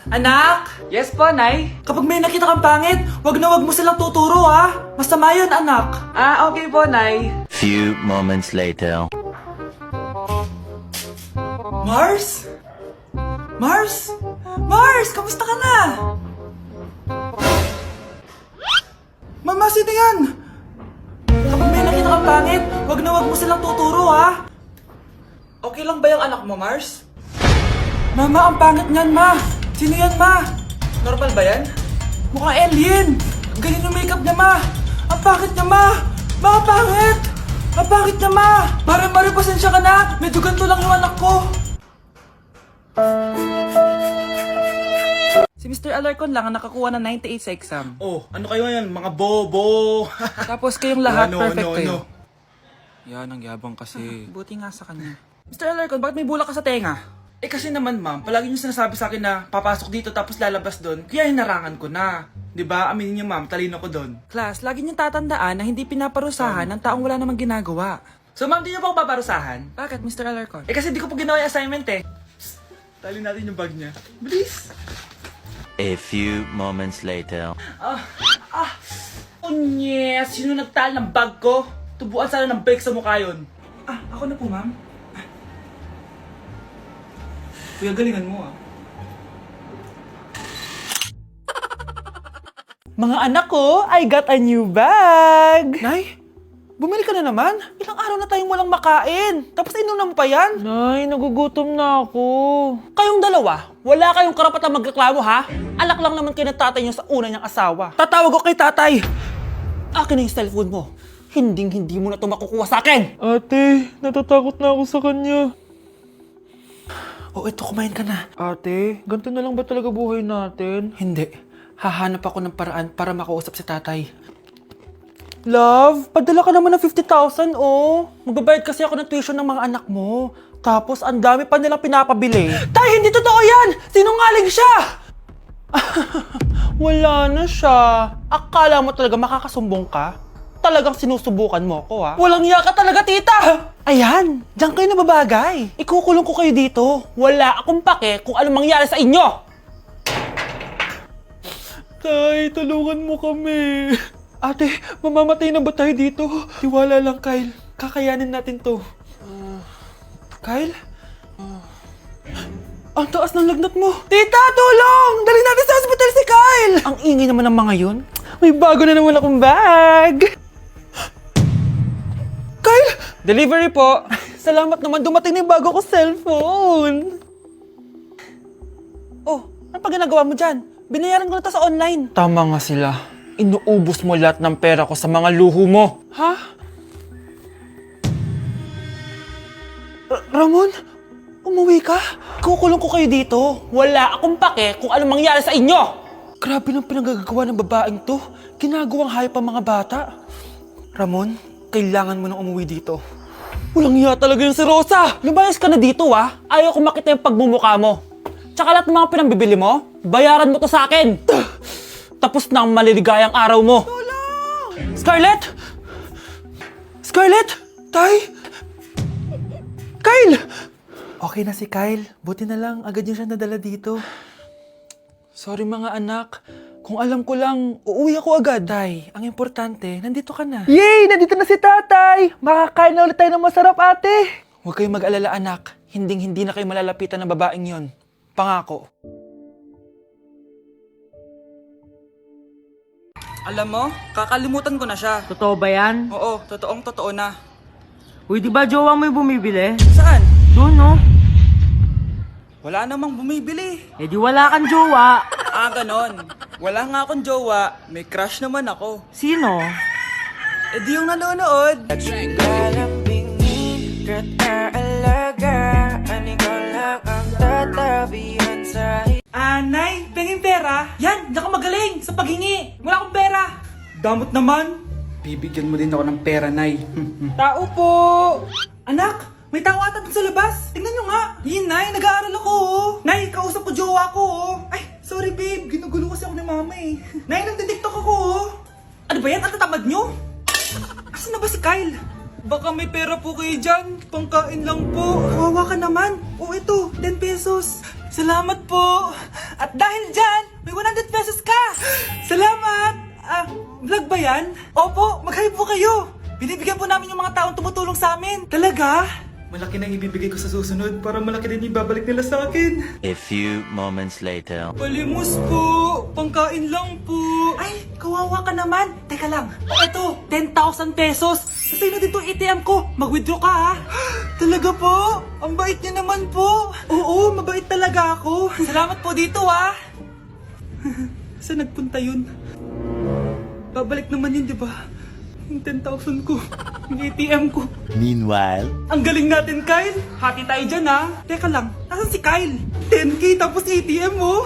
Anak! Yes po, Nay. Kapag may nakita kang pangit, wag na wag mo silang tuturo ha. Masama yun, anak. Okay po, Nay. Few moments later. Mars? Mars? Mars, kamusta ka na? Mama, sino yan? Kapag may nakita kang pangit, wag na wag mo silang tuturo ha. Okay lang ba yung anak mo, Mars? Mama, ang pangit niyan, ma. Sino yan, ma? Normal ba yan? Mukhang alien. Ang galing ng makeup niya, ma. Ang pangit niya, ma. Ma, ang pangit. Ang pangit niya, ma. Mare, pasensya ka na. Medyo ganito lang yung anak ko. Si Mr. Alarcon lang ang nakakuha ng 98 sa exam. Oh, ano kayo yan? Mga bobo! Tapos kayong lahat perfect kayo. Yan, ang yabang kasi. Buti nga sa kanya. Mr. Alarcon, bakit may bulak ka sa tenga? Kasi naman ma'am, palagi niyo sinasabi sa akin na papasok dito tapos lalabas doon, kaya hinarangan ko na. 'Di ba? Aminin niyo ma'am, talino ko doon. Class, lagi niyong tatandaan na hindi pinaparusahan ng taong wala namang ginagawa. So ma'am, di niyo po ako paparusahan? Bakit, Mr. Alarcon? Kasi di ko po ginawa yung assignment eh. Psst, tali natin yung bag niya. Bilis! A few moments later. Yes! Sino nagtal ng bag ko? Tubuan sana ng bake sa mukha yun. Ako na po, ma'am. Kuya, galingan mo ah. Mga anak ko, I got a new bag! Nay, bumili ka na naman? Ilang araw na tayong walang makain. Tapos inunan mo pa yan? Nay, nagugutom na ako. Kayong dalawa, wala kayong karapatang magreklamo ha? Alak lang naman kayo ng tatay niyo sa una niyang asawa. Tatawag ko kay tatay. Akin na yung cellphone mo. Hindi mo na ito makukuha sa akin. Ate, natatakot na ako sa kanya. Ito, kumain ka na. Ate, ganito na lang ba talaga buhay natin? Hindi. Hahanap ako ng paraan para makausap si tatay. Love, padala ka naman ng 50,000, oh. Magbabayad kasi ako ng tuition ng mga anak mo. Tapos, ang dami pa nilang pinapabili. Tay, hindi totoo yan! Sinungaling siya! Wala na siya. Akala mo talaga makakasumbong ka? Talagang sinusubukan mo ko, ha? Walang iya ka talaga, tita! Ayan, diyan kayo nababagay. Ikukulong ko kayo dito. Wala akong pake kung anong mangyari sa inyo. Tay, tulungan mo kami. Ate, mamamatay na ba tayo dito? Tiwala lang, Kyle. Kakayanin natin to. Kyle? Ang taas ng lagnat mo. Tita, tulong! Dali natin sa hospital si Kyle! Ang ingay naman ng mga yun. May bago na naman akong bag. Kyle! Delivery po. Salamat naman, dumating na yung bago ko cellphone. Ano pa ginagawa mo dyan? Binayaran ko na to sa online. Tama nga sila. Inuubos mo lahat ng pera ko sa mga luho mo. Ha? Ramon? Umuwi ka? Kukulong ko kayo dito. Wala akong pake kung anong mangyari sa inyo. Grabe ng pinagagawa ng babaeng to. Ginagawang hayop ang mga bata. Ramon, kailangan mo nang umuwi dito. Walang iya talaga yung si Rosa! Lumayas ka na dito ha! Ayaw ko makita yung pagmumukha mo. Tsaka lahat ng mga pinambibili mo, bayaran mo to sa akin! Tapos na ang maliligayang araw mo! Scarlett! Scarlett! Tay! Kyle! Okay na si Kyle. Buti na lang, agad yung siya nadala dito. Sorry mga anak. Kung alam ko lang, uuwi ako agad. Tay, ang importante, nandito ka na. Yay! Nandito na si tatay! Makakain na ulit tayo ng masarap, ate! Huwag kayong mag-alala, anak. Hindi na kayo malalapitan ng babaeng yon. Pangako. Alam mo, kakalimutan ko na siya. Totoo ba yan? Oo, totoo na. Uy, di ba jowa mo yung bumibili? Saan? Doon, no? Wala namang bumibili. Eh di wala kang jowa. Ganon. Wala nga akong jowa. May crush naman ako. Sino? Di yung nanonood. Nay, penging pera? Yan, diyan ka magaling sa paghingi. Wala akong pera. Damot naman. Bibigyan mo din ako ng pera, Nay. Tao po. Anak, may tao ata dun sa labas. Tingnan nyo nga. Yun, Nay, nag-aaral ako, oh. Nay, kausap ko jowa ko, oh. Ay, sorry, babe. Ginugulo kasi ako ni mama, eh. Nay, nagtitiktok ako, oh. Ano ba yan? Ang tatamad nyo? Asan na ba si Kyle? Baka may pera po kayo dyan. Pangkain lang po. Kawawa ka naman. Oh, ito, 10 pesos. Salamat po. At dahil dyan, may 100 pesos ka! Salamat! Vlog ba yan? Opo, mag-hi po kayo! Binibigyan po namin yung mga taong tumutulong sa amin. Talaga? Malaki na ibibigay ko sa susunod para malaki din ibabalik nila sa akin. A few moments later. Palimos po! Pangkain lang po! Ay, kawawa ka naman! Teka lang, eto, 10,000 pesos! Sasay na din itong ATM ko! Mag-withdraw ka ha! Talaga po? Ang bait niya naman po! Oo, mabait talaga ako! Salamat po dito ha! Saan nagpunta yun? Babalik naman yun, di ba? Yung 10,000 ko, yung ATM ko. Meanwhile. Ang galing natin, Kyle! Hati tayo dyan, ha? Teka lang, nasan si Kyle? 10K tapos ATM mo?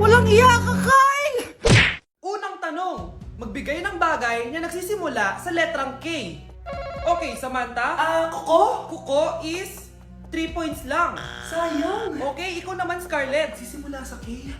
Walang iya ka, Kyle! Unang tanong, magbigay ng bagay na nagsisimula sa letrang K. Okay, Samantha? Kuko? Kuko is 3 points lang. Sayang. Okay, ikaw naman, Scarlett. Sisimula sa K?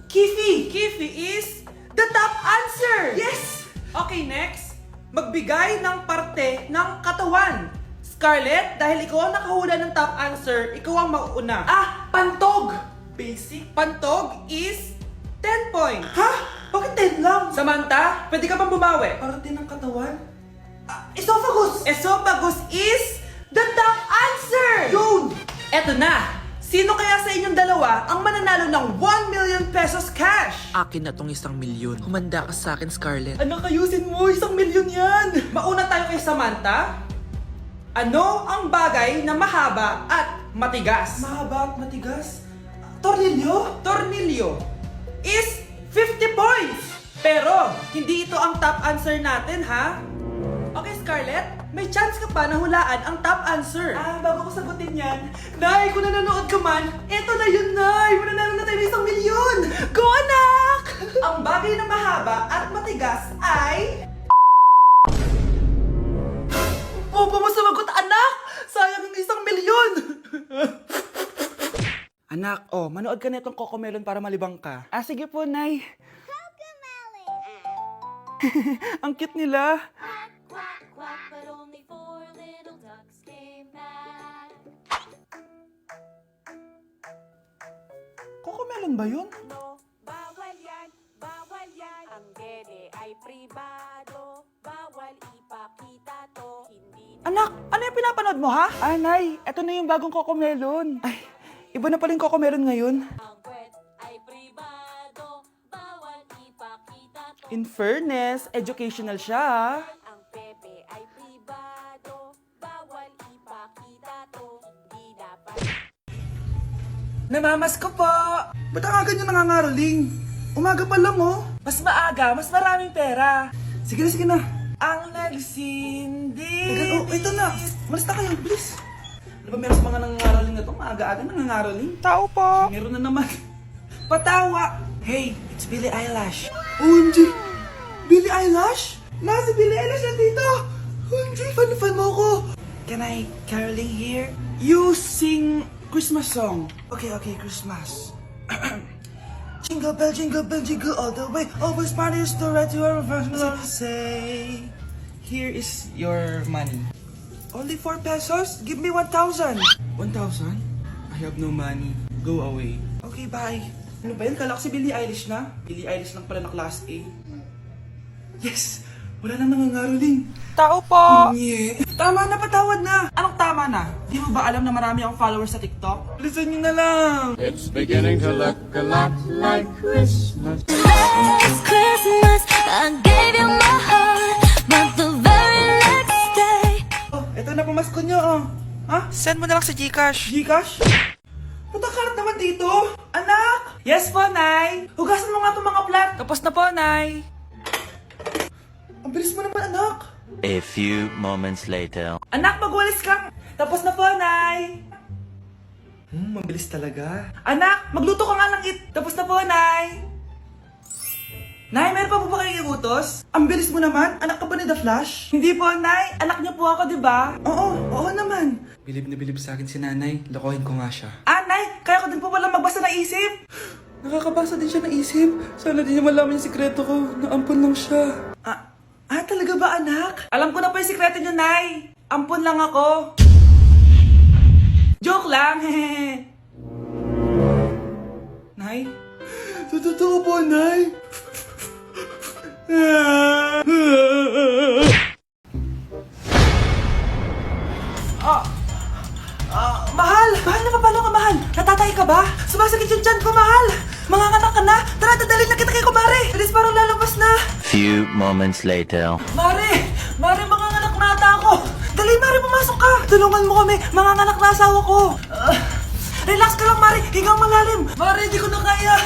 Kifi! Kifi is the top answer! Yes! Okay, next. Magbigay ng parte ng katawan. Scarlett, dahil ikaw ang nakahula ng top answer, ikaw ang mauuna. Pantog! Basic. Pantog is 10 points. Ha? Bakit 10 lang? Samantha, pwede ka pang bumawi. Parte ng katawan? Esophagus! Esophagus is the top answer! Yun! Eto na! Sino kaya sa inyong dalawa ang mananalo ng 1 million pesos cash? Akin na tong 1 milyon. Humanda ka sa akin, Scarlett. Anak, ayusin mo! 1 milyon yan! Mauna tayo kay Samantha. Ano ang bagay na mahaba at matigas? Mahaba at matigas? Tornilyo? Tornilyo is 50 points! Pero, hindi ito ang top answer natin, ha? Okay, Scarlett, may chance ka pa na hulaan ang top answer. Bago ko sagutin yan, Nay, kung nanonood ka man, eto na yun, Nay! Mananalo na tayo ng 1 milyon! Go, anak! Ang bagay na mahaba at matigas ay... Opo mo sumagot, anak! Sayang yung 1 milyon! Anak, manood ka na itong Cocomelon para malibang ka. Sige po, Nay. Ang cute nila. Quack, quack, but only 4 little ducks came back. Cocomelon ba yun? No, bawal yan, bawal yan. Ang dede ay pribado, bawal ipakita to. Hindi Anak, ano yung pinapanood mo, ha? Nay, eto na yung bagong Cocomelon. Ay, iba na pala yung Cocomelon ngayon. ang kwet ay pribado, bawal ipakita to. In fairness, educational siya, ha? Ang pepe ay pribado, bawal ipakita to. Hindi dapat. Namamas ko po! Ba't ang aga nyo nangangaroling? Umaga pa lang, oh. Mas maaga, mas maraming pera. Sige na, sige na. Ang nagsindi. Ito na. Malis na kayo, please. Ano ba meron sa mga nangangaroling na to? Maaga-aga nangangaroling? Tao po. Meron na naman. Patawa. Hey, it's Billie Eilish. OMG! Billie Eilish? Nasa Billie Eilish na dito. OMG, fan mo ko. Can I caroling here? You sing Christmas song. Okay, Christmas. Jingle bell, jingle all the way. Always partners to right to our first love. Say, here is your money. Only 4 pesos? Give me 1,000. 1,000? I have no money. Go away. Okay, bye. Ano ba yan? Kala ko si Billie Eilish na. Billie Eilish lang pala na class A. Yes! Wala nang nangangaroling. Tao po! Nye. Tama na, patawad na. Anong tama na? Di mo ba alam na marami akong followers sa TikTok? Listen nyo na lang. It's beginning to look a lot like Christmas. Last Christmas, I gave you my heart, but the very next day. Ito na pamasko nyo, Ha? Send mo na lang sa Gcash. Gcash? Patakarat naman dito. Anak! Yes po, Nay. Hugasan mo nga itong mga plat. Tapos na po, Nay. Ang bilis mo naman, anak. A few moments later. Anak, magwalis kang. Tapos na po, Nay. Mabilis talaga. Anak, magluto ka nga ng Tapos na po, Nay. Nay, meron pa po ba kayong iutos? Ang bilis mo naman. Anak ka ba ni The Flash? Hindi po, Nay. Anak niyo po ako, di ba? Oo naman. Bilib na bilib sa akin si Nanay. Lokohin ko nga siya. Nay, kaya ko din po pala magbasa ng isip. Nakakabasa din siya ng isip. Sana din niya malaman yung sikreto ko. Naampon lang siya. Talaga ba, anak? Alam ko na po yung sikreto niyo, Nay. Ampon lang ako. Joke lang, hehe. Nay? Sa totoo po, Nay? Mahal! Mahal na paano ka, mahal? Natatay ka ba? Sumasakit yung tiyan ko, mahal! Manganganak ka na? Tara, dadalhin na kita kay kumare! Alis parang lalabas na! Few moments later. Mare! Mare, manganganak na ata ako! Dali, Mare, pumasok ka! Tulungan mo kami! Manganganak na asawa ko! Relax ka lang, Mare! Higa malalim! Mare, hindi ko na kaya!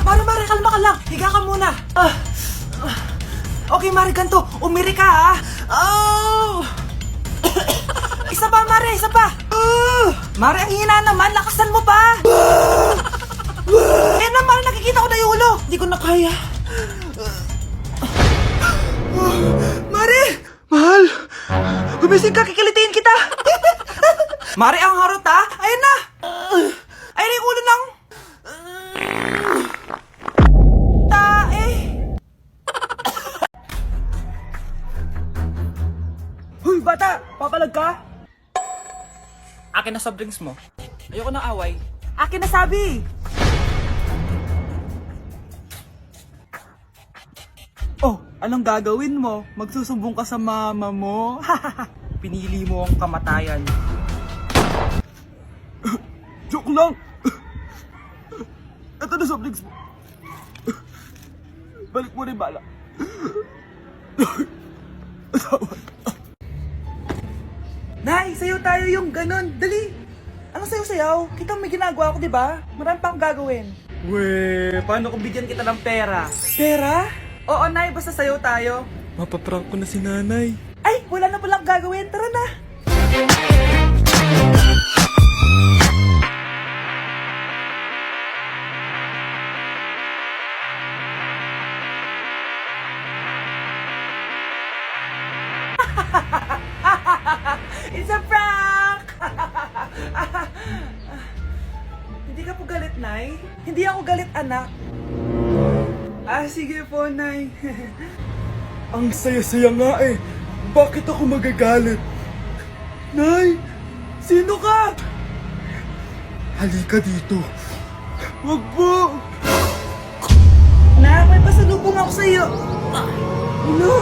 Mare, kalma ka lang! Higa ka muna! Okay, Mare, ganito! Umiri ka, ha? Oh! Isa pa, Mare! Isa pa! Mare, ang hina naman! Lakasan mo pa! Eh na, Mare, nakikita ko na yung ulo! Hindi ko na kaya! Mare! Mahal! Gumising ka, kikilitiin kita! Mare, ang harot ha! Ayun na! Ayun na yung ulo ng... tae! Huy, bata! Papalag ka? Akin na soft drinks mo. Ayoko ng away. Akin na sabi! Oh, anong gagawin mo? Magsusumbong ka sa mama mo? Pinili mo ang kamatayan. Joke lang! Ito na soft drinks mo. Balik mo rin bala. Nay, sayo tayo yung ganon. Dali! Ano sayo-sayaw? Kita may ginagawa ko, di ba? Marami pa akong gagawin. Weh, paano kung bigyan kita ng pera? Pera? Oo, Nay, basta sayo tayo. Mapaprank ko na si nanay. Ay, wala na palang gagawin. Tara na. It's a prank! Hindi ka po galit, Nay? Hindi ako galit, anak. Sige po, Nay. Ang saya-saya nga eh. Bakit ako magagalit? Nay! Sino ka? Halika dito. Wag po! Nak, may pasalubong ako sa'yo. Ano?